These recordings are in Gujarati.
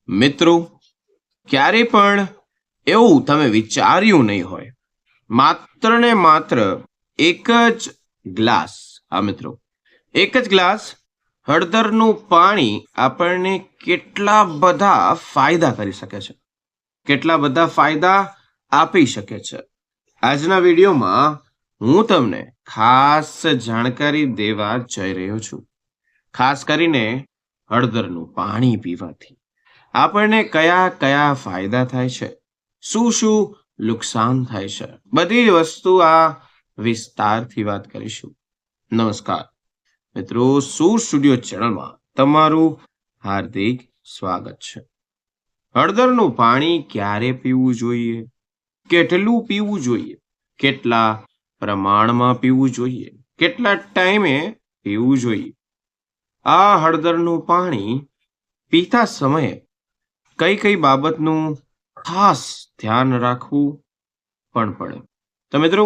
મિત્રો, ક્યારે પણ એવું તમે વિચાર્યું નહીં હોય, માત્ર ને માત્ર એક જ ગ્લાસ, મિત્રો, એક જ ગ્લાસ હળદરનું પાણી આપણને કેટલા બધા ફાયદા કરી શકે છે, કેટલા બધા ફાયદા આપી શકે છે. આજના વિડીયોમાં હું તમને ખાસ જાણકારી દેવા જઈ રહ્યો છું. ખાસ કરીને હળદરનું પાણી પીવાથી આપણને કયા કયા ફાયદા થાય છે, શું શું નુકસાન થાય છે, બધી વસ્તુ આ વિસ્તારથી વાત કરીશું. નમસ્કાર મિત્રો, સૂર સ્ટુડિયો ચેનલમાં તમારું હાર્દિક સ્વાગત છે. હળદરનું પાણી ક્યારે પીવું જોઈએ, કેટલું પીવું જોઈએ, કેટલા પ્રમાણમાં પીવું જોઈએ, કેટલા ટાઈમે પીવું જોઈએ, આ હળદરનું પાણી પીતા સમયે કઈ કઈ બાબતનું ખાસ ધ્યાન રાખવું પણ પડે. તો મિત્રો,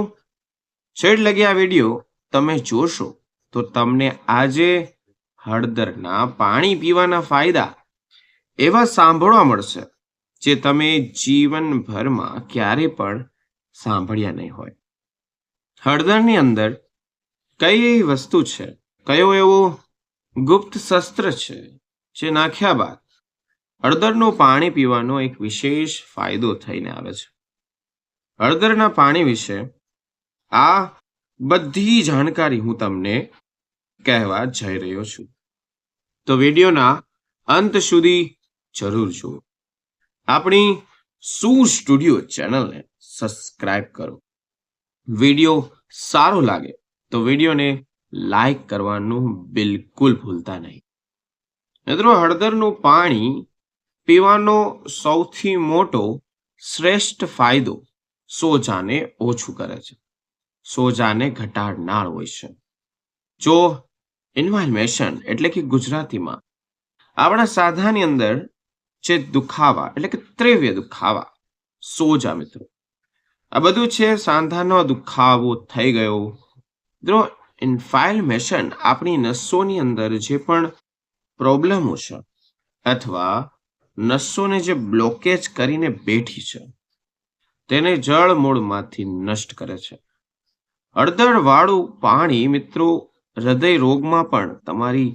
છેડ લગી આ વિડીયો તમે જોશો તો તમને આજે હળદરના પાણી પીવાના ફાયદા એવા સાંભળવા મળશે જે તમે જીવનભરમાં ક્યારે પણ સાંભળ્યા નહીં હોય. હળદરની અંદર કઈ વસ્તુ છે, કયો એવો ગુપ્ત શસ્ત્ર છે જે નાખ્યા બાદ હળદરનું પાણી પીવાનો એક વિશેષ ફાયદો થઈને આવે છે. હળદરના પાણી વિશે આ બધી જાણકારી હું તમને કહેવા જઈ રહ્યો છું, તો વિડીયોના અંત સુધી જરૂર જુઓ. આપણી સૂર સ્ટુડિયો ચેનલને સબસ્ક્રાઇબ કરો. વિડીયો સારો લાગે તો વિડીયોને લાઈક કરવાનું બિલકુલ ભૂલતા નહીં. મિત્રો, હળદરનું પાણી પીવાનો સૌથી મોટો શ્રેષ્ઠ ફાયદો સોજાને ઓછું કરે છે, સોજાને ઘટાડનાર હોય છે. જો ઇન્ફ્લેમેશન એટલે કે ગુજરાતીમાં આપણા સાધાની અંદર જે દુખાવા એટલે કે તીવ્ર દુખાવા, સોજા, મિત્રો, આ બધું છે સાંધાનો દુખાવો થઈ ગયો. મિત્રો, ઇન્ફ્લેમેશન આપણી નસોની અંદર જે પણ પ્રોબ્લેમો છે અથવા નસોને જે બ્લોકેજ કરીને બેઠી છે તેને જળ મૂળમાંથી નષ્ટ કરે છે. હળદર વાળું પાણી, મિત્રો, હૃદય રોગમાં પણ તમારી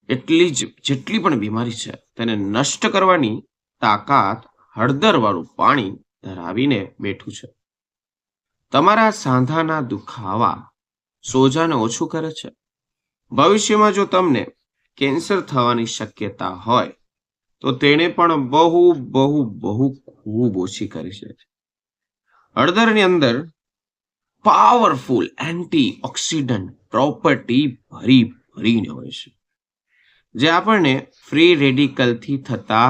એટલી જ જેટલી પણ બીમારી છે તેને નષ્ટ કરવાની તાકાત હળદર વાળું પાણી ધરાવીને બેઠું છે. તમારા સાંધાના દુખાવા, સોજાને ઓછું કરે છે. ભવિષ્યમાં જો તમને કેન્સર થવાની શક્યતા હોય તો તેને પણ બહુ બહુ બહુ ખૂબ ઓછી કરી છે. હળદરની અંદર પાવરફુલ એન્ટીઓક્સિડન્ટ પ્રોપર્ટી ભરીને હોય છે, જે આપણને ફ્રી રેડિકલથી થતા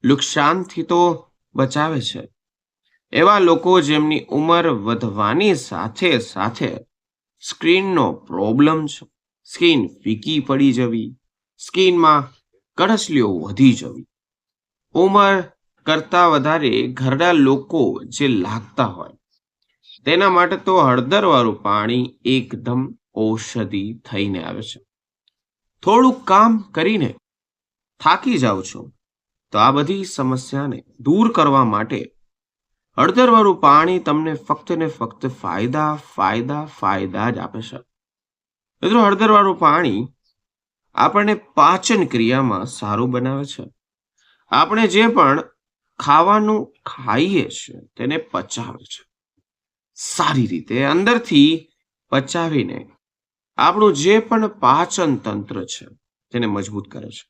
નુકસાનથી તો બચાવે છે. એવા લોકો જેમની ઉંમર વધવાની સાથે સાથે સ્કિનનો પ્રોબ્લેમ છે, સ્કિન ફીકી પડી જવી, સ્કિનમાં કરચલીઓ વધી જવી, ઉંમર કરતા વધારે ઘરડા લોકો જે લાગતા હોય તેના માટે તો હળદરવાળું પાણી એકદમ ઔષધિ થઈને આવે છે. થોડુંક કામ કરીને થાકી જાઓ છો તો આ બધી સમસ્યાને દૂર કરવા માટે હળદરવાળું પાણી તમને ફક્ત ને ફક્ત ફાયદા ફાયદા ફાયદા જ આપે છે. મિત્રો, હળદરવાળું પાણી આપણને પાચન ક્રિયામાં સારું બનાવે છે. આપણે જે પણ ખાવાનું ખાઈએ છીએ તેને પચાવે છે, સારી રીતે અંદરથી પચાવીને આપણું જે પણ પાચન તંત્ર છે તેને મજબૂત કરે છે.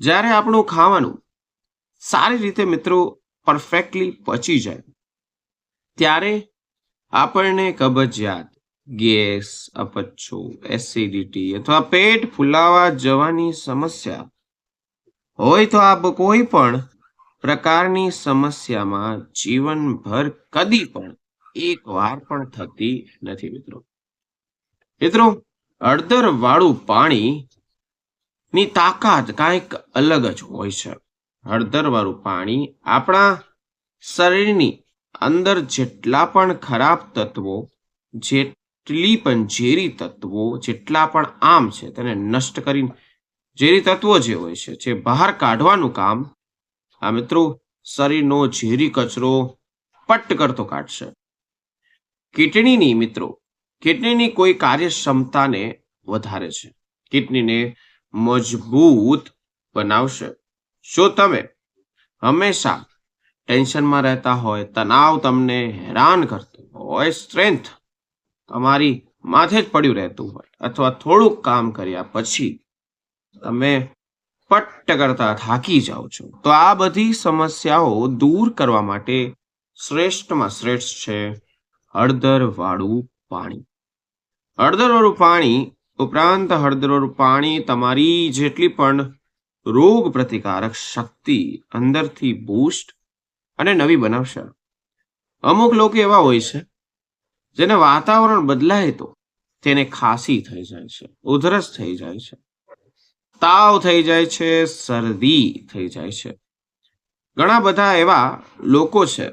જ્યારે આપણું ખાવાનું સારી રીતે, મિત્રો, પરફેક્ટલી પચી જાય ત્યારે આપણને કબજિયાત, ગેસ, અપચો, એસિડિટી અથવા પેટ ફૂલાવા જવાની સમસ્યા હોય તો આ કોઈ પણ પ્રકારની સમસ્યામાં જીવનભર કદી પણ એક વાર પણ થતી નથી. મિત્રો, હળદર વાળું પાણી ની તાકાત કાંઈક અલગ જ હોય છે. હળદર વાળું પાણી આપણા શરીરની અંદર જેટલા પણ ખરાબ તત્વો, જેટલી પણ ઝેરી તત્વો, જેટલા પણ આમ છે તેને નષ્ટ કરીને ઝેરી તત્વો જે હોય છે જે બહાર કાઢવાનું કામ આ મિત્રો શરીરનો ઝેરી કચરો પટ્ટ કરતો કાઢશે. કિડનીની મિત્રો કિડનીની કોઈ કાર્યક્ષમતાને વધારે છે. કિડનીને મજબૂત બનાવશે. જો તમે હંમેશા ટેન્શનમાં રહેતા હોય, તણાવ તમને હેરાન કરતો હોય, સ્ટ્રેન્થ તમારી માથે જ પડ્યું રહેતું હોય, અથવા થોડુંક કામ કર્યા પછી તમે પટ્ટ કરતા થાકી જાઓ છો, તો આ બધી સમસ્યાઓ દૂર કરવા માટે શ્રેષ્ઠમાં શ્રેષ્ઠ છે હળદરવાળું પાણી. હળદરવાળું પાણી ઉપરાંત હળદરવાળું પાણી તમારી જેટલી પણ રોગ પ્રતિકારક શક્તિ અંદરથી બૂસ્ટ અને નવી બનાવશે. અમુક લોકો એવા હોય છે જેને વાતાવરણ બદલાય તો તેને ખાંસી થઈ જાય છે, ઉધરસ થઈ જાય છે, તાવ થઈ જાય છે, શરદી થઈ જાય છે. ઘણા બધા એવા લોકો છે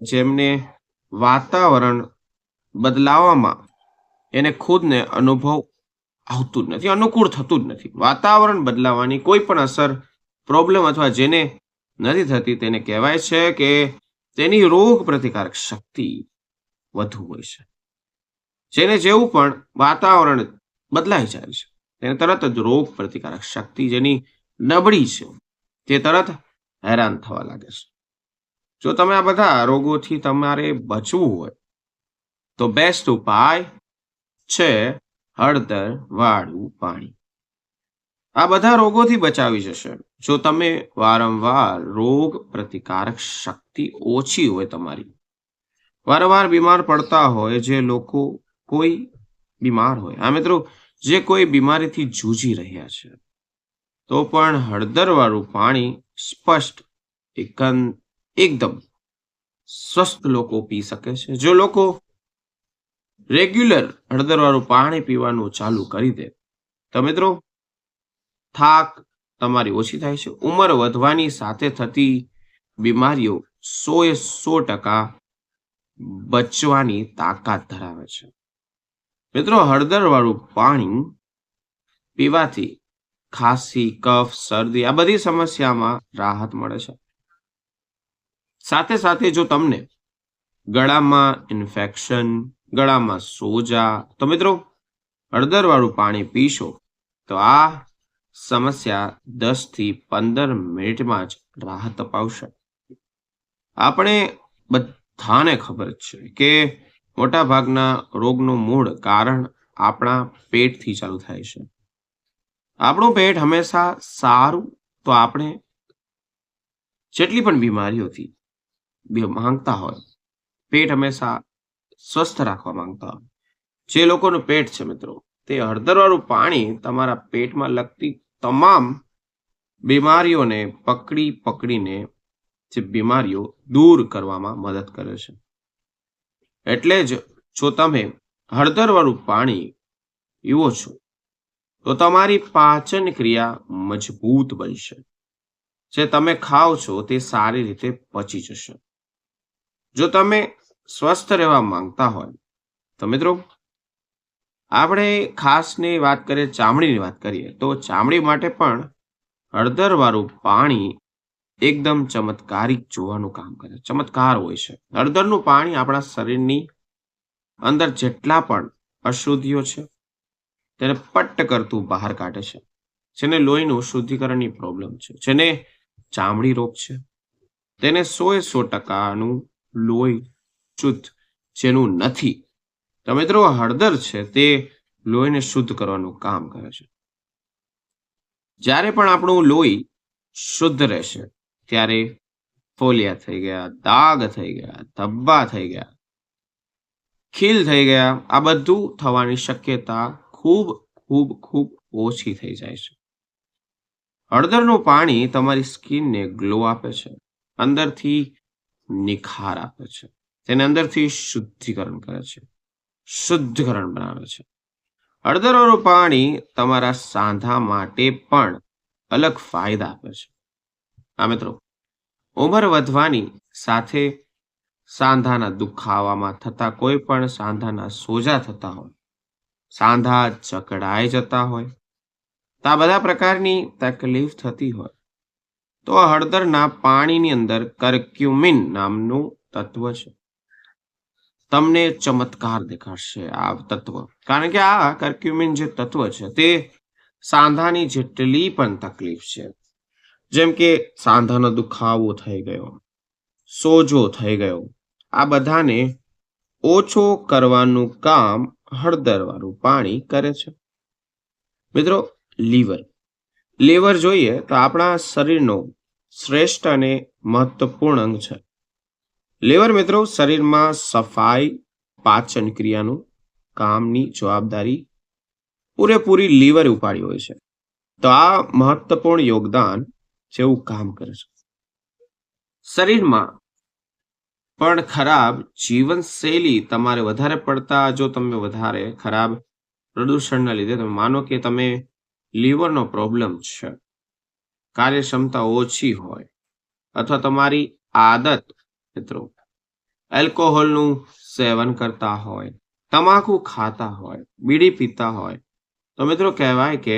જેમને વાતાવરણ બદલાવામાં એને ખુદને અનુભવ આવતું જ નથી, અનુકૂળ થતું જ નથી. વાતાવરણ બદલાવાની કોઈ પણ અસર, પ્રોબ્લેમ અથવા જેને નથી થતી તેને કહેવાય છે કે તેની રોગ પ્રતિકારક શક્તિ વધુ હોય છે. જેને જેવું પણ વાતાવરણ બદલાઈ જાય છે તેને તરત જ રોગ પ્રતિકારક શક્તિ જેની નબળી છે તે તરત હેરાન થવા લાગે છે. જો તમે આ બધા રોગોથી તમારે બચવું હોય તો બેસ્ટ ઉપાય છે હળદર વાળું પાણી. આ બધા રોગોથી બચાવી જશે જો તમે વારંવાર રોગ પ્રતિકારક શક્તિ ઓછી હોય તમારી, વારંવાર બીમાર પડતા હોય, જે લોકો કોઈ બીમાર હોય, આ મિત્રો જે કોઈ બીમારીથી જૂજી રહ્યા છે, તો પણ હળદરવાળું પાણી સ્પષ્ટ એકદમ સ્વસ્થ લોકો પી શકે છે. જો લોકો રેગ્યુલર હળદરવાળું પાણી પીવાનું ચાલુ કરી દે તો મિત્રો થાક તમારી ઓછી થાય છે. ઉંમર વધવાની સાથે થતી બીમારીઓ 100% બચવાની તાકાત ધરાવે છે. મિત્રો હળદરવાળું પાણી પીવાથી ખાંસી, કફ, શરદી આ બધી સમસ્યામાં રાહત મળે છે. સાથે સાથે જો તમને ગળામાં ઇન્ફેક્શન, ગળામાં સોજા, તો મિત્રો હળદરવાળું પાણી પીશો તો આ સમસ્યા 10 થી 15 મિનિટમાં જ રાહત અપાવશે. આપણે બધાને ખબર છે કે મોટા ભાગના રોગનું મૂળ કારણ આપણા પેટથી ચાલુ થાય છે. આપણું પેટ હંમેશા સારું, તો આપણે જેટલી પણ બીમારીઓથી માંગતા હોય, પેટ હંમેશા સ્વસ્થ રાખવા માંગતા હોય, જે લોકોનું પેટ છે મિત્રો, તે હળદરવાળું પાણી તમારા પેટમાં લગતી તમામ બીમારીઓને પકડીને જે બીમારીઓ દૂર કરવામાં મદદ કરે છે. એટલે જ જો તમે હળદરવાળું પાણી પીવો છો તો તમારી પાચન ક્રિયા મજબૂત બનશે. જે તમે ખાઓ છો તે સારી રીતે પચી જશે. જો તમે સ્વસ્થ રહેવા માંગતા હોય તો મિત્રો આપણે ખાસની વાત કરીએ, ચામડીની વાત કરીએ, તો ચામડી માટે પણ હળદરવાળું પાણી એકદમ ચમત્કારિક જોવાનું કામ કરે, ચમત્કાર હોય છે. હળદરનું પાણી આપણા શરીરની અંદર જેટલા પણ અશુદ્ધિઓ છે તેને પટ્ટ કરતું બહાર કાઢે છે. જેને લોહીનું શુદ્ધિકરણની પ્રોબ્લેમ છે, જેને ચામડી રોગ છે, તેને 100% લોહી શુદ્ધ જેનું નથી, તો મિત્રો હળદર છે તે લોહીને શુદ્ધ કરવાનું કામ કરે છે. જ્યારે પણ આપણું લોહી શુદ્ધ રહેશે ત્યારે ફોલિયા થઈ ગયા, દાગ થઈ ગયા, ધબ્બા થઈ ગયા, ખીલ થઈ ગયા, આ બધું થવાની શક્યતા ખૂબ ખૂબ ખૂબ ઓછી થઈ જાય છે. હળદરનું પાણી તમારી સ્કિનને ગ્લો આપે છે, અંદરથી નિખાર આપે છે, તેને અંદરથી શુદ્ધિકરણ કરે છે, શુદ્ધકરણ બનાવે છે. હળદરવાળું પાણી તમારા સાંધા માટે પણ અલગ ફાયદા આપે છે. આ મિત્રો ઉંમર વધવાની સાથે સાંધાના દુખાવામાં થતા કોઈ પણ સાંધાના સોજા થતા હોય, સાંધા જકડાઈ જતા હોય, તો આ બધા પ્રકારની તકલીફ થતી હોય તો આ હળદરના પાણીની અંદર કર્ક્યુમિન નામનું તત્વ છે. તમને ચમત્કાર દેખાડશે આ તત્વ, કારણ કે આ કર્ક્યુમિન જે તત્વ છે તે સાંધાની જેટલી પણ તકલીફ છે, જેમ કે સાંધાનો દુખાવો થઈ ગયો, સોજો થઈ ગયો, આ બધાને ઓછો કરવાનું કામ હળદરવાળું પાણી કરે છે. મિત્રો, લીવર જોઈએ તો આપણા શરીરનો શ્રેષ્ઠ અને મહત્વપૂર્ણ અંગ છે. લીવર મિત્રો શરીરમાં સફાઈ, પાચન ક્રિયાનું કામની જવાબદારી પૂરેપૂરી લીવર ઉપાડી હોય છે. તો આ મહત્વપૂર્ણ યોગદાન જેવું કામ કરે છે. શરીરમાં પણ ખરાબ જીવનશૈલી તમારે વધારે પડતા, જો તમે વધારે ખરાબ પ્રદૂષણના લીધે તમે માનો કે તમે લીવરનો પ્રોબ્લેમ છે, કાર્યક્ષમતા ઓછી હોય, અથવા તમારી આદત મિત્રો એલ્કોહોલનું સેવન કરતા હોય, તમાકુ ખાતા હોય, બીડી પીતા હોય, તો મિત્રો કહેવાય કે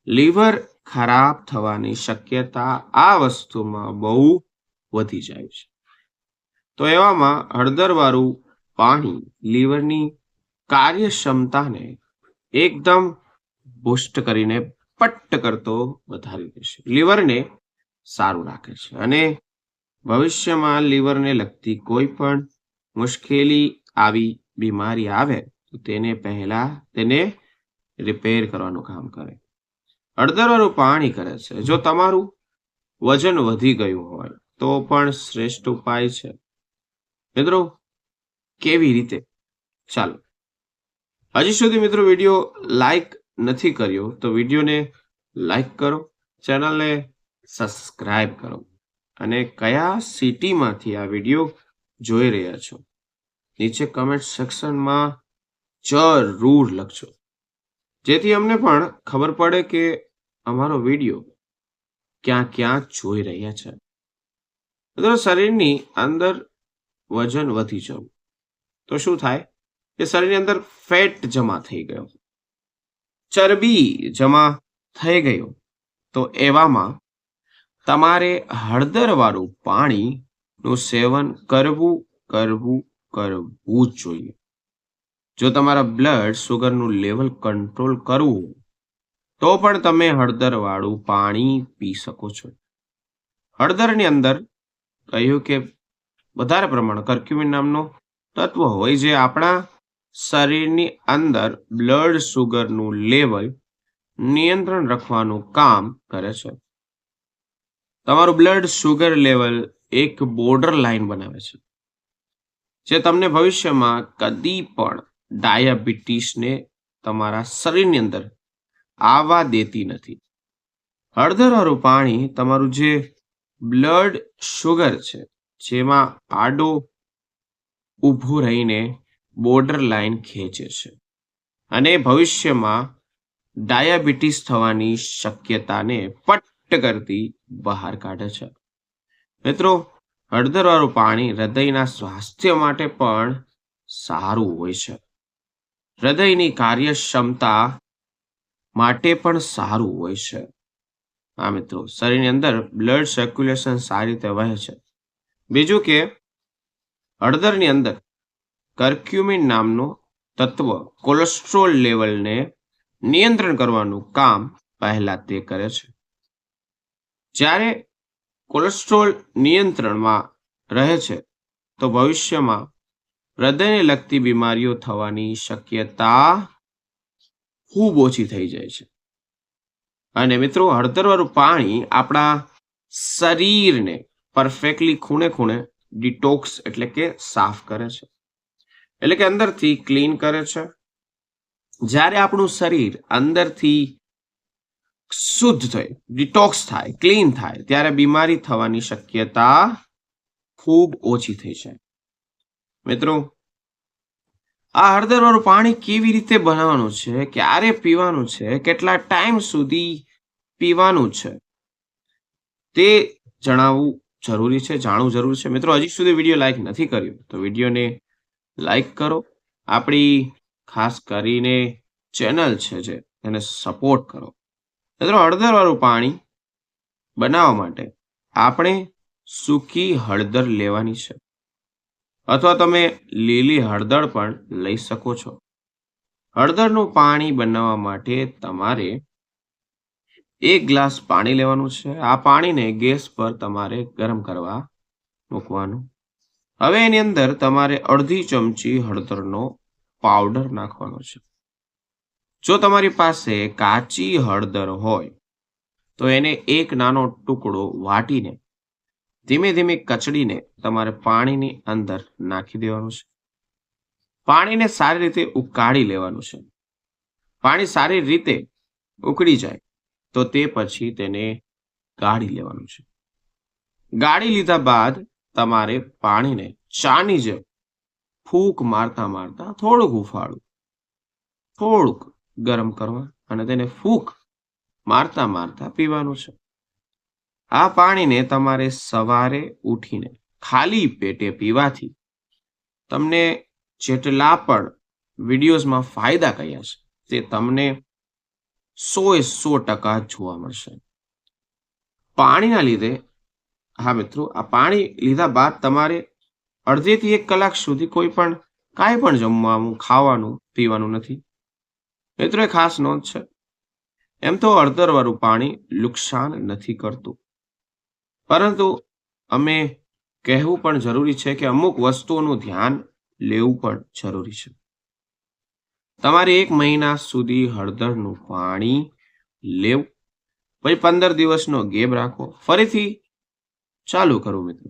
લીવર ખરાબ થવાની શક્યતા આ વસ્તુમાં બહુ વધી જાય છે. તો એવામાં હળદરવાળું પાણી લીવરની કાર્યક્ષમતાને એકદમ બુસ્ટ કરીને પટ્ટ કરતો વધારી દેશે, લીવરને સારું રાખે છે. અને ભવિષ્યમાં લીવરને લગતી કોઈ પણ મુશ્કેલી, આવી બીમારી આવે તો તેને રિપેર કરવાનું કામ કરે. હળદરવાળું પાણી કરે છે. જો તમારું વજન વધી ગયું હોય તો પણ શ્રેષ્ઠ ઉપાય છે. મિત્રો, કેવી રીતે? ચાલો, હજી સુધી મિત્રો વિડીયો લાઈક નથી કર્યો તો વિડીયોને લાઈક કરો, ચેનલને સબસ્ક્રાઇબ કરો, અને કયા સિટીમાંથી આ વિડીયો જોઈ રહ્યા છો નીચે કમેન્ટ સેક્શનમાં જરૂર લખજો, જેથી અમને પણ ખબર પડે કે અમારો વિડીયો ક્યાં ક્યાં જોઈ રહ્યા છે. મિત્રો, શરીરની અંદર વજન વધી જવું તો શું થાય કે શરીરની અંદર ફેટ જમા થઈ ગયો, ચરબી જમા થઈ ગયો, તો એવામાં તમારે હળદરવાળું પાણીનું સેવન કરવું જ જોઈએ. જો તમારા બ્લડ સુગરનું લેવલ કંટ્રોલ કરવું તો પણ તમે હળદરવાળું પાણી પી શકો છો. હળદરની અંદર કહ્યું કે વધારે પ્રમાણ કર્ક્યુમિન નામનો તત્વ હોય, જે આપણા શરીરની અંદર બ્લડ સુગરનું લેવલ નિયંત્રણ રાખવાનું કામ કરે છે. તમારું બ્લડ સુગર લેવલ એક બોર્ડર લાઈન બનાવે છે, જે તમને ભવિષ્યમાં કદી પણ ડાયાબિટીસને તમારા શરીરની અંદર આવવા દેતી નથી. હળદરવાળું પાણી તમારું જે બ્લડ સુગર છે, જેમાં આડો ઊભું રહીને બોર્ડર લાઈન ખેંચે છે, અને ભવિષ્યમાં ડાયાબિટીસ થવાની શક્યતાને પટ્ટ કરતી બહાર કાઢે છે. મિત્રો, હળદરવાળું પાણી હૃદયના સ્વાસ્થ્ય માટે પણ સારું હોય છે. હૃદયની કાર્યક્ષમતા માટે પણ સારું હોય છે. હા મિત્રો, શરીરની અંદર બ્લડ સર્ક્યુલેશન સારી રીતે વહે છે. બીજું કે હળદરની અંદર કર્ક્યુમિન નામનો તત્વ કોલેસ્ટ્રોલ લેવલને નિયંત્રણ કરવાનું કામ પહેલા તે કરે છે. જ્યારે કોલેસ્ટ્રોલ નિયંત્રણમાં રહે છે તો ભવિષ્યમાં હૃદયને લગતી બીમારીઓ થવાની શક્યતા ખૂબ ઓછી થઈ જાય છે. અને મિત્રો, હળદરવાળું પાણી આપણા શરીરને પરફેક્ટલી ખૂણે ખૂણે ડિટોક્સ એટલે કે સાફ કરે છે, એટલે કે અંદરથી ક્લીન કરે છે. જ્યારે આપણું શરીર અંદરથી શુદ્ધ થાય, ડિટોક્સ થાય, ક્લીન થાય, ત્યારે બીમારી થવાની શક્યતા ખૂબ ઓછી થઈ જાય. મિત્રો, આ હળદરવાળું પાણી કેવી રીતે બનાવવાનું છે, ક્યારે પીવાનું છે, કેટલા ટાઈમ સુધી પીવાનું છે, તે જાણવું જરૂરી છે. મિત્રો, હજી સુધી વિડીયો લાઈક નથી કર્યો તો વિડીયોને લાઈક કરો, આપણી ખાસ કરીને ચેનલ છે જે એને સપોર્ટ કરો. મિત્રો, હળદરવાળું પાણી બનાવવા માટે આપણે સૂકી હળદર લેવાની છે, અથવા તમે લીલી હળદર પણ લઈ શકો છો. હળદરનું પાણી બનાવવા માટે તમારે 1 ગ્લાસ પાણી લેવાનું છે. આ પાણીને ગેસ પર તમારે ગરમ કરવા મૂકવાનું. હવે એની અંદર તમારે અડધી ચમચી હળદરનો પાવડર નાખવાનો છે. જો તમારી પાસે કાચી હળદર હોય તો એને એક નાનો ટુકડો વાટીને ધીમે ધીમે કચડીને તમારે પાણીની અંદર નાખી દેવાનું છે. પાણીને સારી રીતે ઉકાળી લેવાનું છે. પાણી સારી રીતે ઉકળી જાય તો તે પછી તેને ગાળી લેવાનું છે. ગાળી લીધા બાદ તમારે પાણીને ચાની જેમ ફૂંક મારતા મારતા થોડુંક ઉફાળવું, થોડુંક ગરમ કરવા અને તેને ફૂંક મારતા મારતા પીવાનું છે. આ પાણીને તમારે સવારે ઉઠીને ખાલી પેટે પીવાથી તમને જેટલા પણ વિડીયોઝમાં ફાયદા કયા છે તે તમને 100% જોવા મળશે. પાણીના લીધે, હા મિત્રો, આ પાણી લીધા બાદ તમારે અડધીથી 1 કલાક સુધી કોઈ પણ કાંઈ પણ જમવાનું, ખાવાનું, પીવાનું નથી. મિત્રો, એ ખાસ નોંધ છે. એમ તો હળદરવાળું પાણી નુકસાન નથી કરતું, પરંતુ અમે કહેવું પણ જરૂરી છે કે અમુક વસ્તુઓનું ધ્યાન લેવું પણ જરૂરી છે. તમારે 1 મહિના સુધી હળદરનું પાણી લેવું, પછી 15 દિવસનો ગેપ રાખો, ફરીથી ચાલુ કરું. મિત્રો,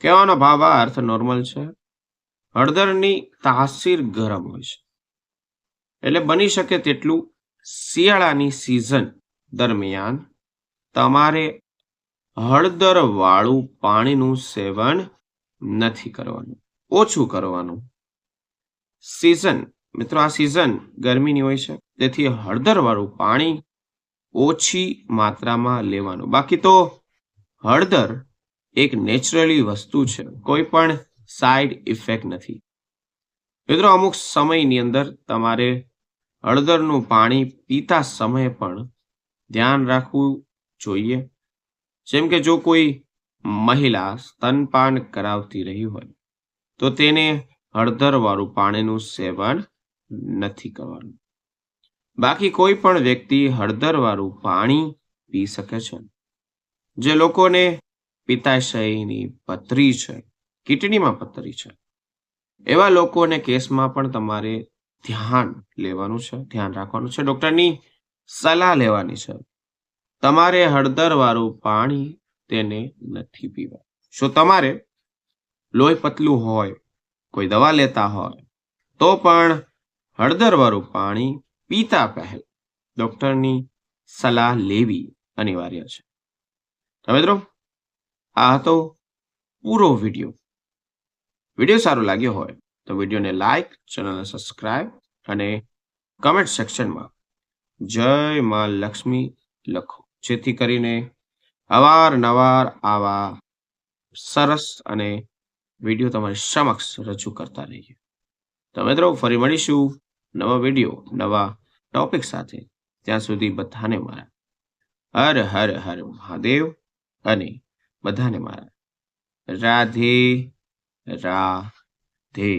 કહેવાનો ભાવાર્થ નોર્મલ છે. હળદરની તાસીર ગરમ હોય છે, એટલે બની શકે તેટલું શિયાળાની સિઝન દરમિયાન તમારે હળદર વાળું પાણીનું સેવન નથી કરવાનું, ઓછું કરવાનું. મિત્રો, આ સિઝન ગરમીની હોય છે, તેથી હળદર વાળું પાણી ઓછી માત્રામાં લેવાનું. બાકી તો હળદર એક નેચરલી વસ્તુ છે, કોઈ પણ સાઈડ ઇફેક્ટ નથી. મિત્રો, અમુક સમયની અંદર તમારે હળદરનું પાણી પીતા સમયે પણ ધ્યાન રાખવું જોઈએ. જેમ કે જો કોઈ મહિલા સ્તનપાન કરાવતી રહી હોય તો તેને હળદરવાળું પાણીનું સેવન નથી કરવાનું. બાકી કોઈ પણ વ્યક્તિ હળદરવાળું પાણી પી શકે છે. જે લોકોને પિત્તાશયની પથરી છે, કિડનીમાં પથરી છે, એવા લોકોને કેસમાં પણ તમારે ધ્યાન લેવાનું છે, ધ્યાન રાખવાનું છે, ડોક્ટરની સલાહ લેવાની છે. તમારે હળદરવાળું પાણી તેને નથી પીવા. જો તમારે લોહી પતલું હોય, કોઈ દવા લેતા હોય તો પણ હળદરવાળું પાણી પીતા પહેલા ડોક્ટરની સલાહ લેવી અનિવાર્ય છે. મિત્રો, આ હતો પૂરો વિડીયો સારો લાગ્યો હોય તો વિડીયોને લાઈક, ચેનલને સબસ્ક્રાઇબ અને કમેન્ટ સેક્શનમાં જય માં લક્ષ્મી લખો, જેથી કરીને અવારનવાર આવા સરસ અને વિડીયો તમારી સમક્ષ રજૂ કરતા રહીએ. તો મિત્રો, ફરી મળીશું નવા વિડીયો, નવા ટોપિક સાથે. ત્યાં સુધી બધાને મારા હર હર હર મહાદેવ અને બધાને મારા રાધે રાધે.